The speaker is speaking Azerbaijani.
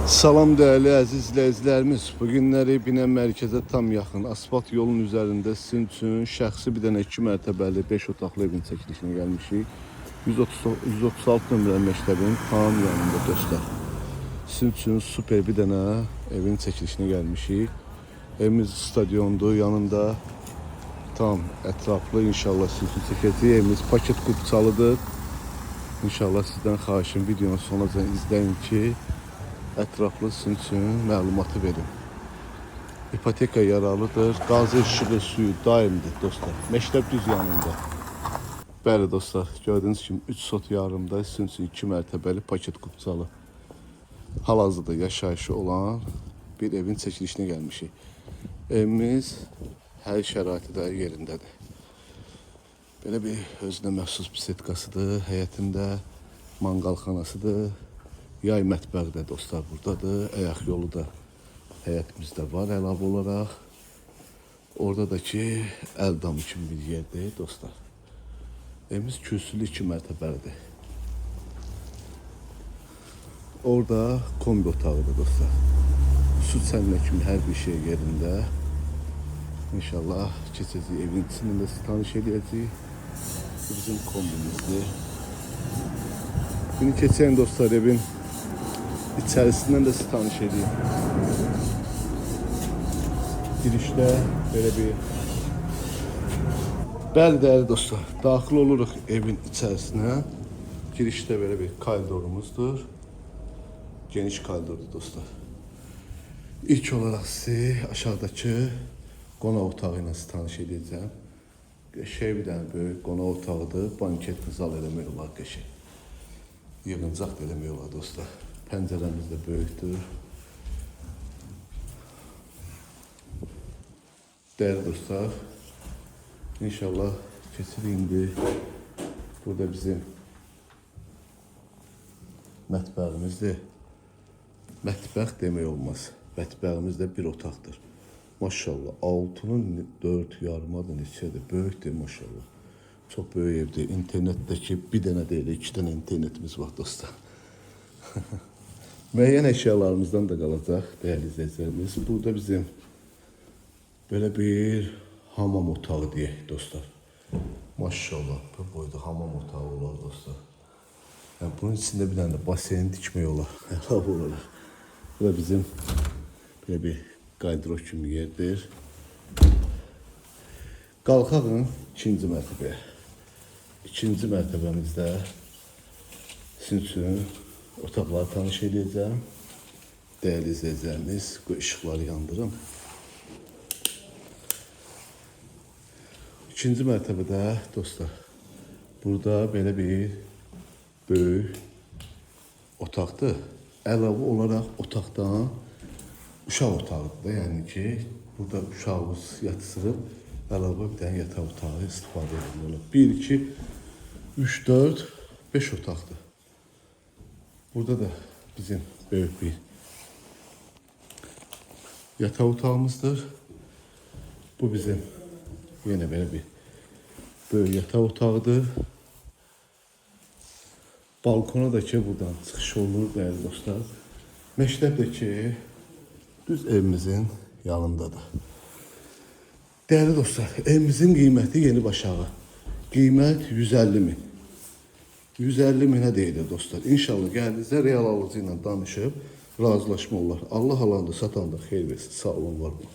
Salam değerli əziz izləyicilərimiz. Bu günləri Binə mərkəzə tam yaxın asfalt yolun üzərində sizin üçün şəxsi bir dənə 2 mərtəbəli 5 otaqlı evin çəkilişinə gəlmişik. 136 nömrə məktəbin tam yanında dostlar. Sizin üçün super bir dənə evin çəkilişinə gəlmişik. Evimiz stadiondur, yanında tam ətraflı inşallah sizin üçün çəkəcəyik. Evimiz paket qupçalıdır. İnşallah sizdən xahişim videonun sonuna izləyin ki, ətraflı sizin üçün məlumatı verim. İpoteka yaralıdır. Qazı, işığı, suyu daimdir dostlar. Məktəb düz yanında. Bəli dostlar, gördüğünüz kimi 3 sot yarımda sizin üçün 2 mərtəbəli paket qupçalı. Hal-hazırda yaşayışı olan bir evin çəkilişinə gəlmişik. Evimiz hər şəraitdə yerindədir. Belə bir özünə məxsus bisetkasıdır. Həyətində manqalxanasıdır. Yay mətbəxi də dostlar buradadır. Ayaq yolu da həyətimizdə var əlavə olaraq. Orada da ki, əl damı kimi bir yerdir dostlar. Evimiz kürsülü 2 mərtəbəlidir. Orada kombi otağıdır dostlar. Su çənlə kimi hər bir şey yerində. İnşallah keçəcək evin içindən də sizi tanış edəcəyik. Bu bizim kombimizdir. Bunu keçən dostlar evin İçerisinden de sizi tanış edeyim. Girişte böyle bir... Bəli değerli dostlar, daxil oluruq evin içerisine. Girişte böyle bir koridorumuzdur. Geniş koridordur dostlar. İlk olarak sizi aşağıdaki qonaq otağı ilə tanış edəcəm. Bir dənə böyük qonaq otağıdır. Banket zal eləmək olar qəşəng. Yığıncaq da eləmək olar dostlar. Pəncərəmiz də böyükdür. Değerli dostlar, inşallah keçirik indi. Burada bizim mətbəximizdir. Mətbəx demək olmaz. Mətbəximiz də bir otaqdır. Maşallah, altının 4 yarımadır, neçədir, böyükdür maşallah. Çox böyük evdir. İnternetdəki bir dənə deyil, 2 dənə internetimiz var dostlar. Müəyyən əşyalarımızdan da qalacaq değerli izləyicilərimiz. Burada bizim böyle bir hamam otağı deyək dostlar. Maşallah, bu boyda hamam otağı olar dostlar. Yani bunun içində bir dənə basen dikmək olar. Əlavə olaraq. Bu da bizim böyle bir qaydırok kimi yerdir. Qalxağın 2-ci mərtəbəyə. 2-ci mərtəbəmizdə sizin üçün otaqları tanış edəcəm. Değerli izləyicilərimiz, bu ışıqları yandırım. 2-ci mərtəbədə dostlar, burada belə bir böyük otaqdır. Əlavə olaraq otaqdan uşaq otağıdır da, yəni ki, burada uşağımız yatsırıb, əlavə bir dənə yataq otağı istifadə edilir. 1, 2, 3, 4, 5 otaqdır. Burada da bizim böyük bir yataq otağımızdır. Bu bizim yine böyle bir böyük yataq otağıdır. Balkona da ki buradan çıxış olur değerli dostlar. Məktəb də ki düz evimizin yanındadır. Değerli dostlar, evimizin qiyməti yeni başağı. Qiymət 150 min. 150 minə deyilir dostlar. İnşallah gəldinizdə real alıcı ilə danışıb razılaşma olar. Allah alanda satanda xeyir versin. Sağ olun, var olun.